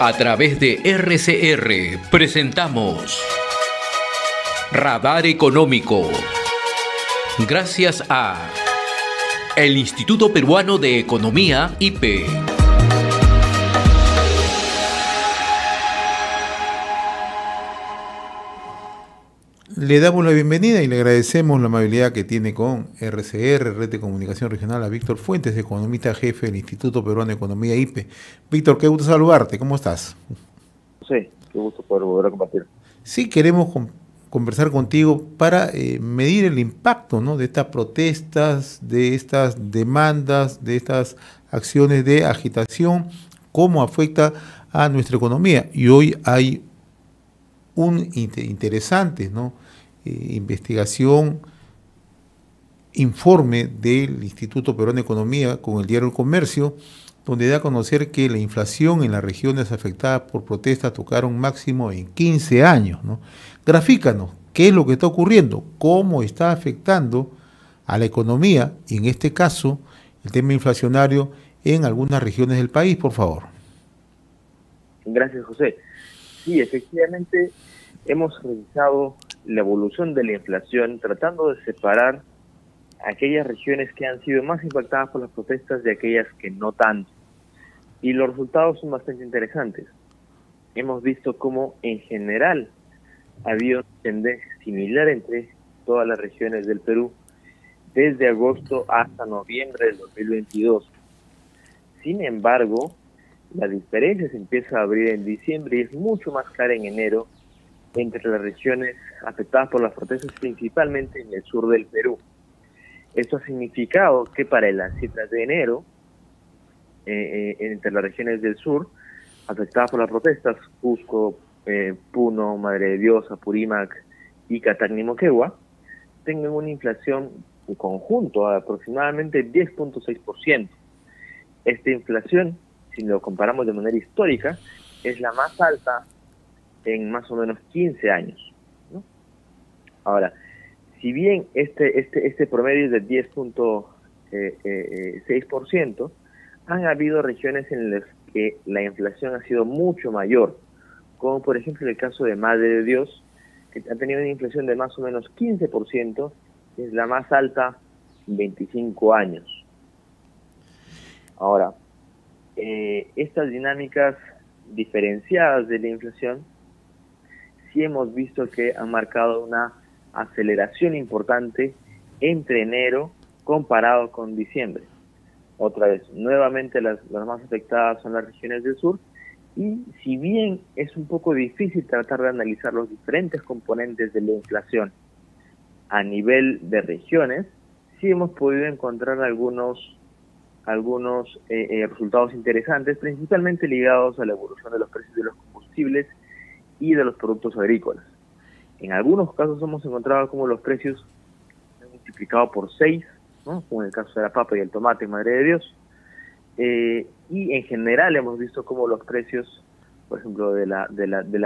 A través de RCR presentamos Radar Económico. Gracias a el Instituto Peruano de Economía, IPE. Le damos la bienvenida y le agradecemos la amabilidad que tiene con RCR, Red de Comunicación Regional, a Víctor Fuentes, economista jefe del Instituto Peruano de Economía, IPE. Víctor, qué gusto saludarte, ¿cómo estás? Sí, qué gusto poder volver a compartir. Sí, queremos conversar contigo para medir el impacto, ¿no?, de estas protestas, de estas demandas, de estas acciones de agitación, cómo afecta a nuestra economía. Y hoy hay un interesante, ¿no?, investigación, informe del Instituto Peruano de Economía con el diario El Comercio, donde da a conocer que la inflación en las regiones afectadas por protestas tocaron máximo en 15 años, ¿no? Grafícanos, ¿qué es lo que está ocurriendo? ¿Cómo está afectando a la economía, y en este caso, el tema inflacionario en algunas regiones del país, por favor? Gracias, José. Sí, efectivamente, hemos revisado la evolución de la inflación tratando de separar aquellas regiones que han sido más impactadas por las protestas de aquellas que no tanto. Y los resultados son bastante interesantes. Hemos visto cómo en general ha habido una tendencia similar entre todas las regiones del Perú desde agosto hasta noviembre del 2022. Sin embargo, la diferencia se empieza a abrir en diciembre y es mucho más clara en enero entre las regiones afectadas por las protestas, principalmente en el sur del Perú. Esto ha significado que para las cifras de enero, entre las regiones del sur afectadas por las protestas, Cusco, Puno, Madre de Dios, Apurímac y Cataño y Moquegua, tengan una inflación en conjunto de aproximadamente 10.6%. Esta inflación, si lo comparamos de manera histórica, es la más alta en más o menos 15 años, ¿no? Ahora, si bien este promedio es de 10.6%, han habido regiones en las que la inflación ha sido mucho mayor, como por ejemplo el caso de Madre de Dios, que ha tenido una inflación de más o menos 15%, que es la más alta en 25 años. Ahora, estas dinámicas diferenciadas de la inflación, sí hemos visto que han marcado una aceleración importante entre enero comparado con diciembre. Otra vez, nuevamente las más afectadas son las regiones del sur, y si bien es un poco difícil tratar de analizar los diferentes componentes de la inflación a nivel de regiones, sí hemos podido encontrar algunos resultados interesantes, principalmente ligados a la evolución de los precios de los combustibles y de los productos agrícolas. En algunos casos hemos encontrado como los precios se han multiplicado por 6, ¿no?, como en el caso de la papa y el tomate, Madre de Dios. Y en general hemos visto como los precios, por ejemplo, de la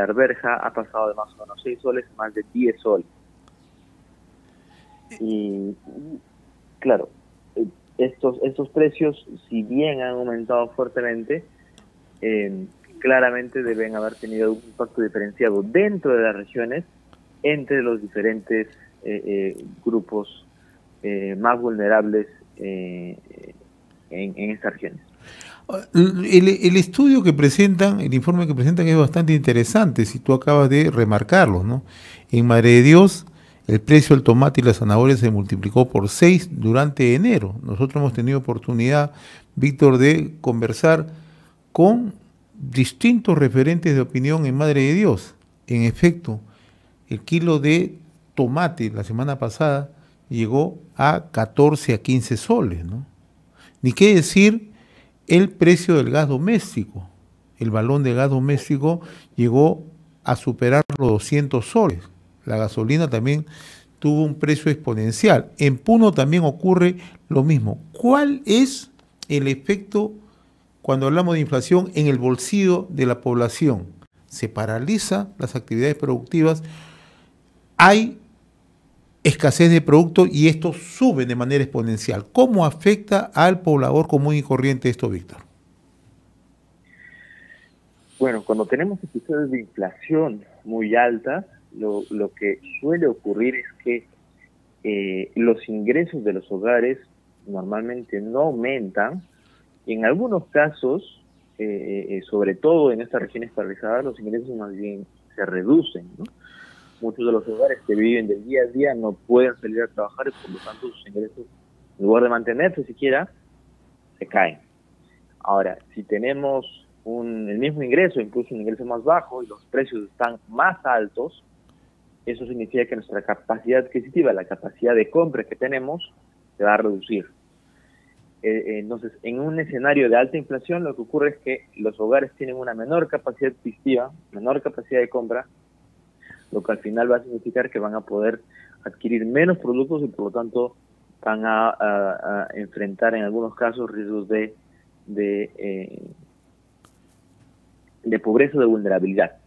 arveja ha pasado de más o menos 6 soles a más de 10 soles. Y claro, estos precios, si bien han aumentado fuertemente, claramente deben haber tenido un impacto diferenciado dentro de las regiones entre los diferentes grupos más vulnerables en estas regiones. El estudio que presentan, el informe que presentan es bastante interesante, si tú acabas de remarcarlo, ¿no? En Madre de Dios, el precio del tomate y la zanahoria se multiplicó por 6 durante enero. Nosotros hemos tenido oportunidad, Víctor, de conversar con distintos referentes de opinión en Madre de Dios. En efecto, el kilo de tomate la semana pasada llegó a 14 a 15 soles, ¿no? Ni qué decir el precio del gas doméstico. El balón de gas doméstico llegó a superar los 200 soles. La gasolina también tuvo un precio exponencial. En Puno también ocurre lo mismo. ¿Cuál es el efecto cuando hablamos de inflación en el bolsillo de la población? Se paralizan las actividades productivas, hay escasez de productos y estos suben de manera exponencial. ¿Cómo afecta al poblador común y corriente esto, Víctor? Bueno, cuando tenemos episodios de inflación muy alta, lo que suele ocurrir es que los ingresos de los hogares normalmente no aumentan, y en algunos casos, sobre todo en estas regiones paralizadas, los ingresos más bien se reducen, ¿no? Muchos de los hogares que viven del día a día no pueden salir a trabajar y por lo tanto sus ingresos, en lugar de mantenerse siquiera, se caen. Ahora, si tenemos el mismo ingreso, incluso un ingreso más bajo, y los precios están más altos, eso significa que nuestra capacidad adquisitiva, la capacidad de compra que tenemos, se va a reducir. Entonces, en un escenario de alta inflación, lo que ocurre es que los hogares tienen una menor capacidad adquisitiva, menor capacidad de compra, lo que al final va a significar que van a poder adquirir menos productos y por lo tanto van a enfrentar en algunos casos riesgos de pobreza o de vulnerabilidad.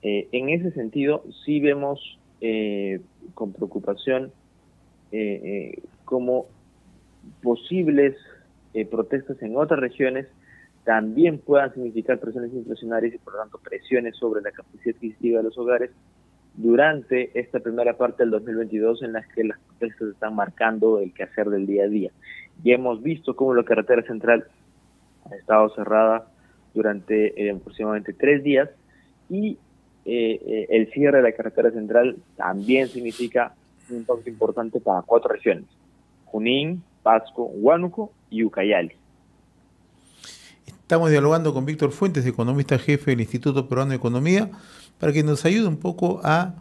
En ese sentido, sí vemos con preocupación como posibles protestas en otras regiones también puedan significar presiones inflacionarias y por lo tanto presiones sobre la capacidad adquisitiva de los hogares durante esta primera parte del 2022 en las que las protestas están marcando el quehacer del día a día. Ya hemos visto cómo la carretera central ha estado cerrada durante aproximadamente 3 días y el cierre de la carretera central también significa un impacto importante para 4 regiones: Junín, Pasco, Huánuco y Ucayali. Estamos dialogando con Víctor Fuentes, economista jefe del Instituto Peruano de Economía, para que nos ayude un poco a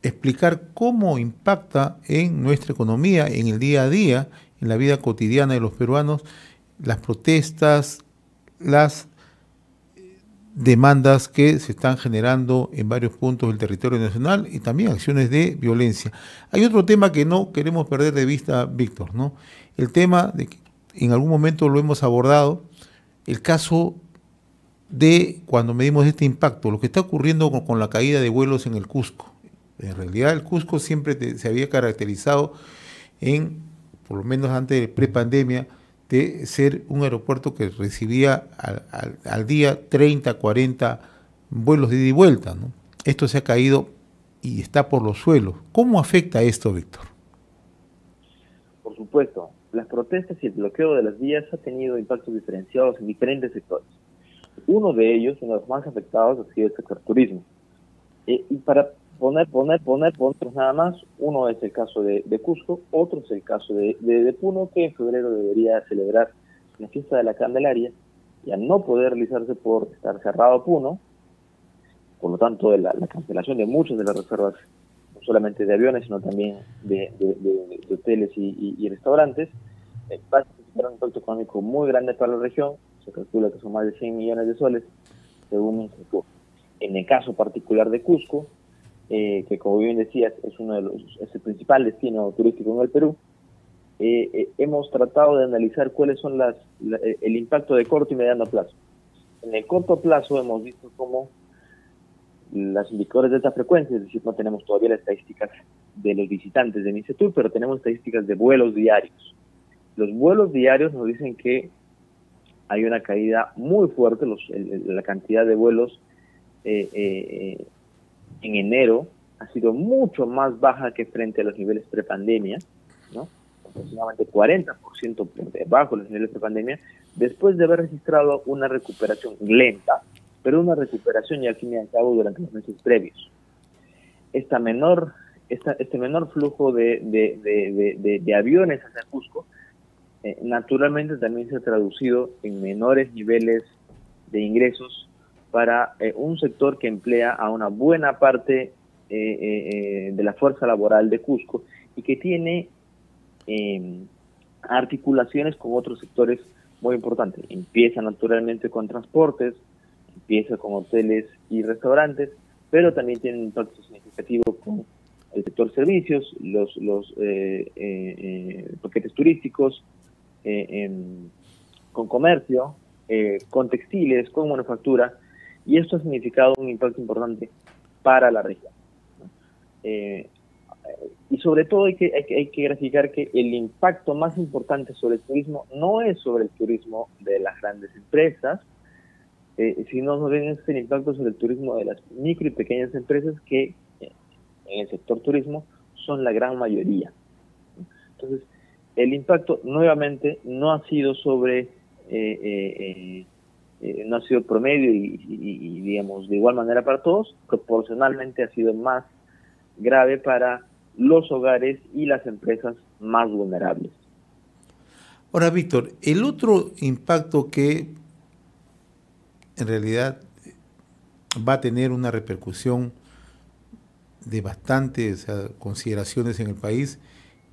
explicar cómo impacta en nuestra economía, en el día a día, en la vida cotidiana de los peruanos, las protestas, las demandas que se están generando en varios puntos del territorio nacional y también acciones de violencia. Hay otro tema que no queremos perder de vista, Víctor, ¿no? El tema de que en algún momento lo hemos abordado, el caso de cuando medimos este impacto, lo que está ocurriendo con la caída de vuelos en el Cusco. En realidad el Cusco siempre se había caracterizado por lo menos antes de prepandemia, de ser un aeropuerto que recibía al día 30, 40 vuelos de ida y vuelta, ¿no? Esto se ha caído y está por los suelos. ¿Cómo afecta esto, Víctor? Por supuesto, las protestas y el bloqueo de las vías ha tenido impactos diferenciados en diferentes sectores. Uno de ellos, uno de los más afectados, ha sido el sector turismo. Y para poner nada más, uno es el caso de Cusco, otro es el caso de Puno, que en febrero debería celebrar la fiesta de la Candelaria, y al no poder realizarse por estar cerrado Puno, por lo tanto la cancelación de muchas de las reservas, no solamente de aviones, sino también de hoteles y restaurantes, va a significar un impacto económico muy grande para la región. Se calcula que son más de 100 millones de soles, según Infotur. En el caso particular de Cusco, que como bien decías es el principal destino turístico en el Perú, hemos tratado de analizar cuáles son el impacto de corto y mediano plazo. En el corto plazo hemos visto cómo los indicadores de alta frecuencia, es decir, no tenemos todavía las estadísticas de los visitantes de Micetur, pero tenemos estadísticas de vuelos diarios. Los vuelos diarios nos dicen que hay una caída muy fuerte, la cantidad de vuelos en enero ha sido mucho más baja que frente a los niveles prepandemia, ¿no? Aproximadamente 40% por debajo de los niveles prepandemia, después de haber registrado una recuperación lenta, pero una recuperación ya al fin y al cabo durante los meses previos. Este menor flujo de aviones hacia Cusco naturalmente también se ha traducido en menores niveles de ingresos para un sector que emplea a una buena parte de la fuerza laboral de Cusco y que tiene articulaciones con otros sectores muy importantes. Empieza naturalmente con transportes, empieza con hoteles y restaurantes, pero también tiene un impacto significativo con el sector servicios, los paquetes turísticos, con comercio, con textiles, con manufactura, y esto ha significado un impacto importante para la región. Y sobre todo hay que graficar que el impacto más importante sobre el turismo no es sobre el turismo de las grandes empresas, sino más bien es el impacto sobre el turismo de las micro y pequeñas empresas que en el sector turismo son la gran mayoría. Entonces, el impacto nuevamente no ha sido sobre, no ha sido promedio y digamos de igual manera para todos, proporcionalmente ha sido más grave para los hogares y las empresas más vulnerables. Ahora, Víctor, el otro impacto que en realidad va a tener una repercusión de bastantes consideraciones en el país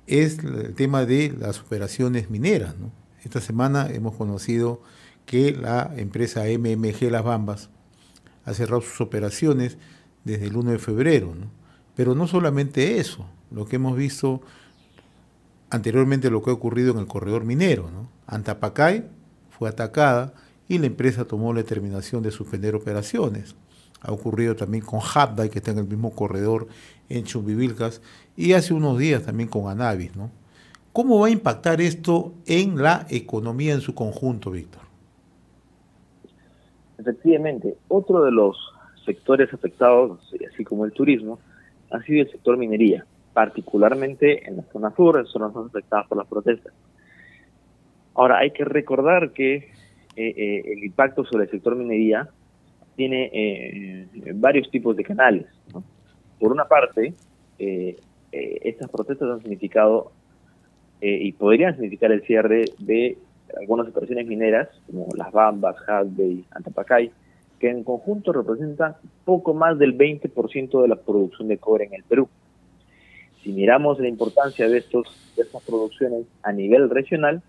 es el tema de las operaciones mineras, ¿no? Esta semana hemos conocido que la empresa MMG Las Bambas ha cerrado sus operaciones desde el 1 de febrero, ¿no? Pero no solamente eso, lo que hemos visto anteriormente, lo que ha ocurrido en el corredor minero, ¿no? Antapacay fue atacada y la empresa tomó la determinación de suspender operaciones. Ha ocurrido también con Habday, que está en el mismo corredor en Chumbivilcas, y hace unos días también con Anavis, ¿no? ¿Cómo va a impactar esto en la economía en su conjunto, Víctor? Efectivamente, otro de los sectores afectados, así como el turismo, ha sido el sector minería, particularmente en la zona sur, en zonas más afectadas por las protestas. Ahora, hay que recordar que el impacto sobre el sector minería tiene varios tipos de canales, ¿no? Por una parte, estas protestas han significado y podrían significar el cierre de algunas operaciones mineras, como Las Bambas, Habday, Antapacay, que en conjunto representan poco más del 20% de la producción de cobre en el Perú. Si miramos la importancia de estas producciones a nivel regional,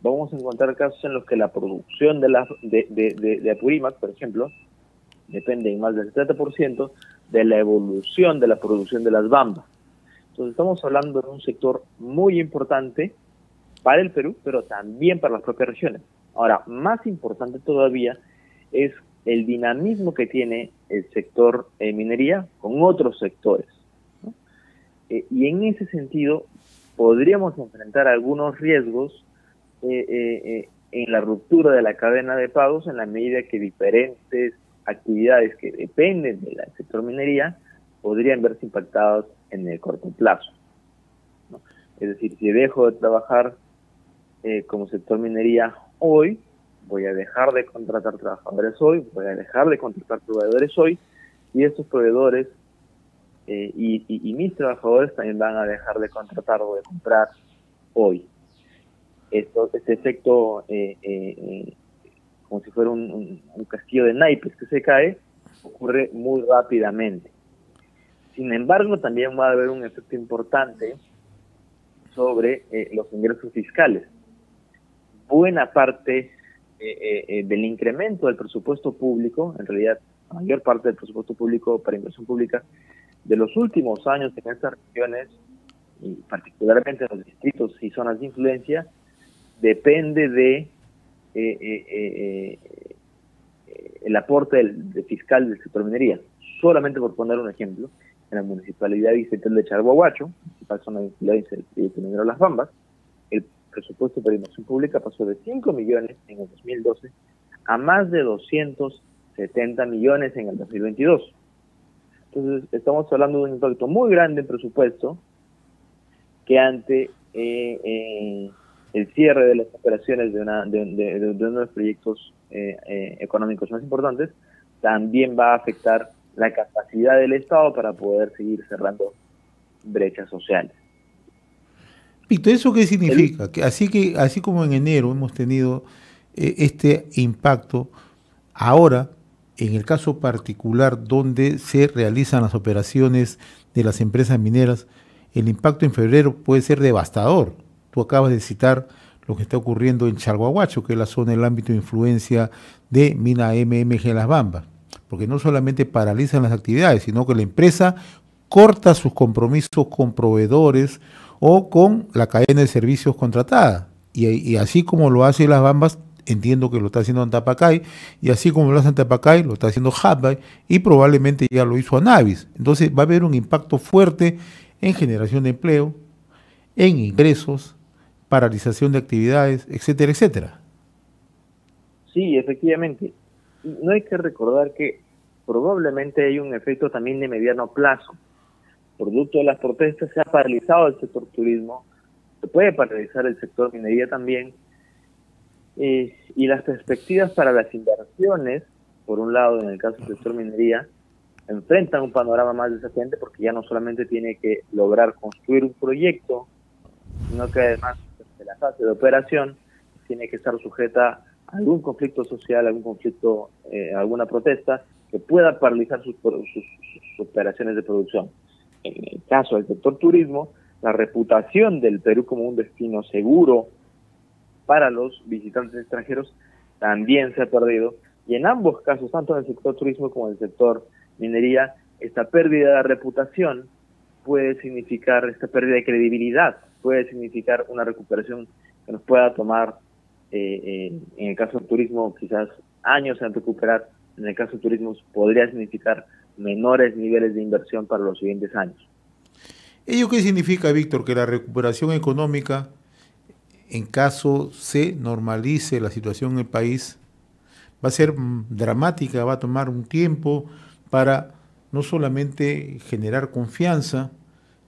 vamos a encontrar casos en los que la producción de Apurímac, por ejemplo, depende en más del 70% de la evolución de la producción de Las Bambas. Entonces estamos hablando de un sector muy importante para el Perú, pero también para las propias regiones. Ahora, más importante todavía es el dinamismo que tiene el sector minería con otros sectores, ¿no? Y en ese sentido podríamos enfrentar algunos riesgos en la ruptura de la cadena de pagos en la medida que diferentes actividades que dependen del sector minería podrían verse impactadas en el corto plazo, ¿no? Es decir, si dejo de trabajar como sector minería hoy, voy a dejar de contratar trabajadores hoy, voy a dejar de contratar proveedores hoy, y estos proveedores y mis trabajadores también van a dejar de contratar o de comprar hoy. Este efecto, como si fuera un castillo de naipes que se cae, ocurre muy rápidamente. Sin embargo, también va a haber un efecto importante sobre los ingresos fiscales. Buena parte del incremento del presupuesto público, en realidad la mayor parte del presupuesto público para inversión pública de los últimos años en estas regiones, y particularmente en los distritos y zonas de influencia, depende de el aporte fiscal del sector minería. Solamente por poner un ejemplo, en la municipalidad distrital de Chalhuahuacho, principal zona de influencia del proyecto minero Las Bambas, el presupuesto para inversión pública pasó de 5 millones en el 2012 a más de 270 millones en el 2022. Entonces, estamos hablando de un impacto muy grande en presupuesto que ante el cierre de las operaciones de uno de los proyectos económicos más importantes, también va a afectar la capacidad del Estado para poder seguir cerrando brechas sociales. Víctor, ¿eso qué significa? Que así como en enero hemos tenido este impacto, ahora, en el caso particular donde se realizan las operaciones de las empresas mineras, el impacto en febrero puede ser devastador. Tú acabas de citar lo que está ocurriendo en Chalhuahuacho, que es la zona del ámbito de influencia de Mina MMG Las Bambas, porque no solamente paralizan las actividades, sino que la empresa corta sus compromisos con proveedores o con la cadena de servicios contratada. Y así como lo hace Las Bambas, entiendo que lo está haciendo Antapacay, y así como lo hace Antapacay, lo está haciendo Habday, y probablemente ya lo hizo Anavis. Entonces va a haber un impacto fuerte en generación de empleo, en ingresos, paralización de actividades, etcétera, etcétera. Sí, efectivamente. no hay que recordar que probablemente hay un efecto también de mediano plazo. Producto de las protestas se ha paralizado el sector turismo, se puede paralizar el sector minería también, y las perspectivas para las inversiones, por un lado en el caso del sector minería, enfrentan un panorama más desafiante porque ya no solamente tiene que lograr construir un proyecto, sino que además de la fase de operación tiene que estar sujeta a algún conflicto social, algún conflicto, alguna protesta que pueda paralizar sus operaciones de producción. En el caso del sector turismo, la reputación del Perú como un destino seguro para los visitantes extranjeros también se ha perdido, y en ambos casos, tanto en el sector turismo como en el sector minería, esta pérdida de reputación puede significar, esta pérdida de credibilidad puede significar una recuperación que nos pueda tomar, en el caso del turismo, quizás años en recuperar. En el caso del turismo podría significar menores niveles de inversión para los siguientes años. ¿Ello qué significa, Víctor? Que la recuperación económica, en caso se normalice la situación en el país, va a ser dramática, va a tomar un tiempo para no solamente generar confianza,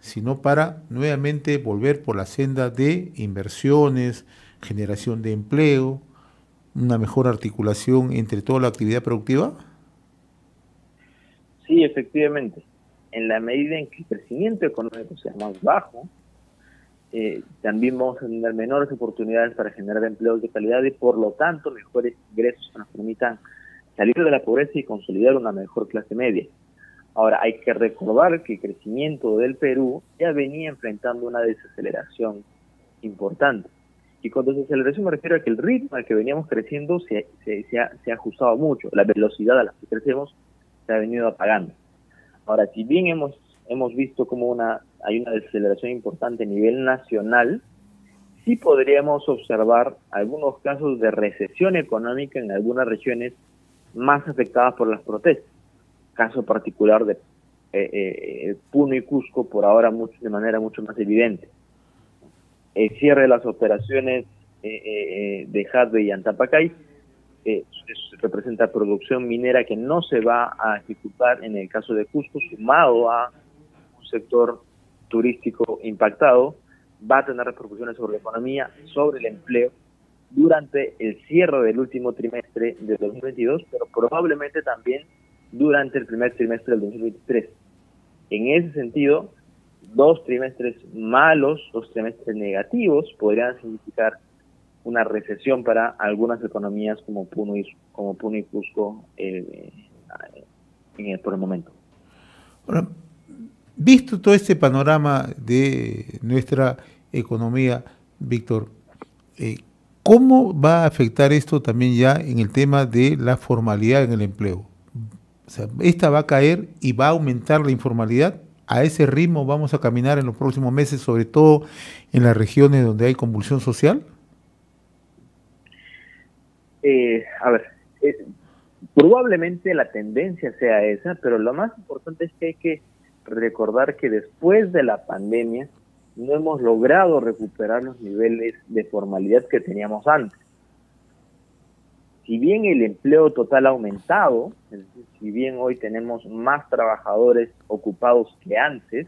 sino para nuevamente volver por la senda de inversiones, generación de empleo, una mejor articulación entre toda la actividad productiva? Sí, efectivamente. En la medida en que el crecimiento económico sea más bajo, también vamos a tener menores oportunidades para generar empleos de calidad y por lo tanto mejores ingresos que nos permitan salir de la pobreza y consolidar una mejor clase media. Ahora, hay que recordar que el crecimiento del Perú ya venía enfrentando una desaceleración importante. Y con desaceleración me refiero a que el ritmo al que veníamos creciendo se ha ajustado mucho. La velocidad a la que crecemos se ha venido apagando. Ahora, si bien hemos visto como hay una desaceleración importante a nivel nacional, sí podríamos observar algunos casos de recesión económica en algunas regiones más afectadas por las protestas. Caso particular de Puno y Cusco, por ahora de manera mucho más evidente. El cierre de las operaciones de Jadwe y Antapacay representa producción minera que no se va a ejecutar en el caso de Cusco, sumado a un sector turístico impactado, va a tener repercusiones sobre la economía, sobre el empleo, durante el cierre del último trimestre de 2022, pero probablemente también durante el primer trimestre del 2023. En ese sentido, 2 trimestres malos, 2 trimestres negativos podrían significar una recesión para algunas economías como Puno y Cusco por el momento. Ahora, visto todo este panorama de nuestra economía, Víctor, ¿cómo va a afectar esto también ya en el tema de la formalidad en el empleo? O sea, ¿esta va a caer y va a aumentar la informalidad? ¿A ese ritmo vamos a caminar en los próximos meses, sobre todo en las regiones donde hay convulsión social? Probablemente la tendencia sea esa, pero lo más importante es que hay que recordar que después de la pandemia no hemos logrado recuperar los niveles de formalidad que teníamos antes. Si bien el empleo total ha aumentado, es decir, si bien hoy tenemos más trabajadores ocupados que antes,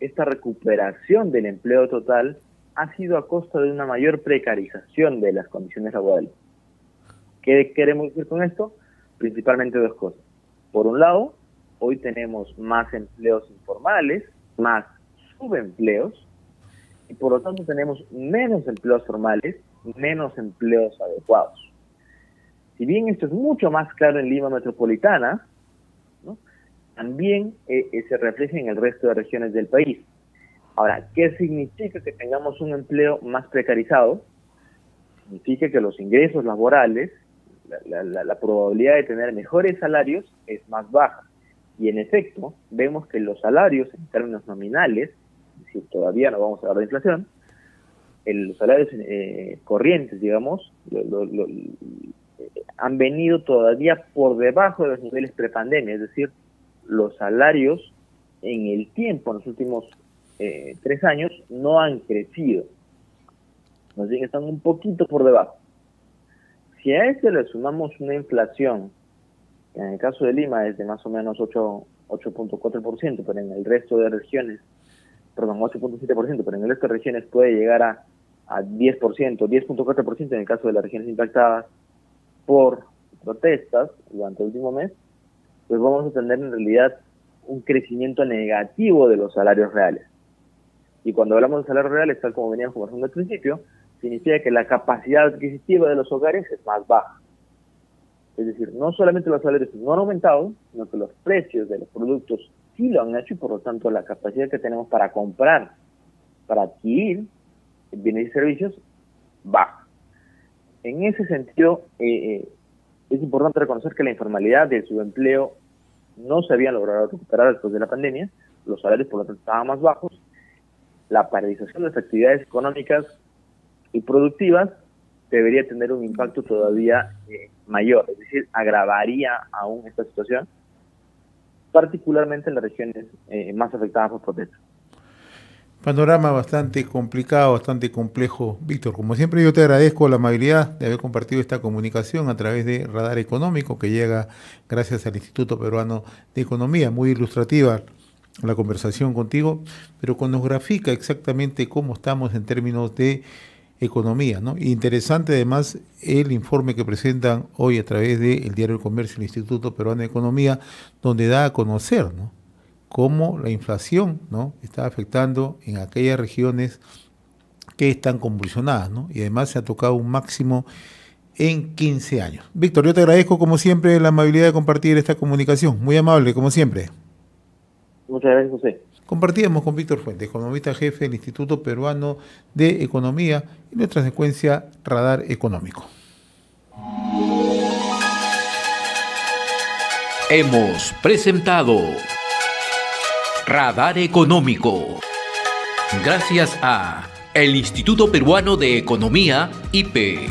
esta recuperación del empleo total ha sido a costa de una mayor precarización de las condiciones laborales. ¿Qué queremos decir con esto? Principalmente 2 cosas. Por un lado, hoy tenemos más empleos informales, más subempleos, y por lo tanto tenemos menos empleos formales, menos empleos adecuados. Si bien esto es mucho más claro en Lima metropolitana, ¿no?, también se refleja en el resto de regiones del país. Ahora, ¿qué significa que tengamos un empleo más precarizado? Significa que los ingresos laborales, la probabilidad de tener mejores salarios es más baja. Y en efecto, vemos que los salarios en términos nominales, es decir, todavía no vamos a hablar de inflación, los salarios corrientes, digamos, han venido todavía por debajo de los niveles prepandemia, es decir, los salarios en el tiempo, en los últimos 3 años, no han crecido. Más bien están un poquito por debajo. Si a eso le sumamos una inflación que en el caso de Lima es de más o menos 8.4%, pero en el resto de regiones, perdón, 8.7%, pero en el resto de regiones puede llegar a 10%, 10.4% en el caso de las regiones impactadas por protestas durante el último mes, pues vamos a tener en realidad un crecimiento negativo de los salarios reales. Y cuando hablamos de salarios reales, tal como veníamos conversando al principio, significa que la capacidad adquisitiva de los hogares es más baja. Es decir, no solamente los salarios no han aumentado, sino que los precios de los productos sí lo han hecho y por lo tanto la capacidad que tenemos para comprar, para adquirir bienes y servicios, baja. En ese sentido, es importante reconocer que la informalidad del subempleo no se habían logrado recuperar después de la pandemia, los salarios por lo tanto estaban más bajos, la paralización de las actividades económicas y productivas debería tener un impacto todavía mayor, es decir, agravaría aún esta situación, particularmente en las regiones más afectadas por protestas. Panorama bastante complicado, bastante complejo. Víctor, como siempre yo te agradezco la amabilidad de haber compartido esta comunicación a través de Radar Económico, que llega gracias al Instituto Peruano de Economía. Muy ilustrativa la conversación contigo, pero nos grafica exactamente cómo estamos en términos de economía, ¿no? Interesante además el informe que presentan hoy a través del Diario del Comercio, el Instituto Peruano de Economía, donde da a conocer, ¿no?, cómo la inflación, ¿no?, está afectando en aquellas regiones que están convulsionadas, ¿no? Y además se ha tocado un máximo en 15 años. Víctor, yo te agradezco como siempre la amabilidad de compartir esta comunicación. Muy amable, como siempre. Muchas gracias, José. Compartíamos con Víctor Fuentes, economista jefe del Instituto Peruano de Economía, y nuestra secuencia Radar Económico. Hemos presentado Radar Económico. Gracias a el Instituto Peruano de Economía, IPE.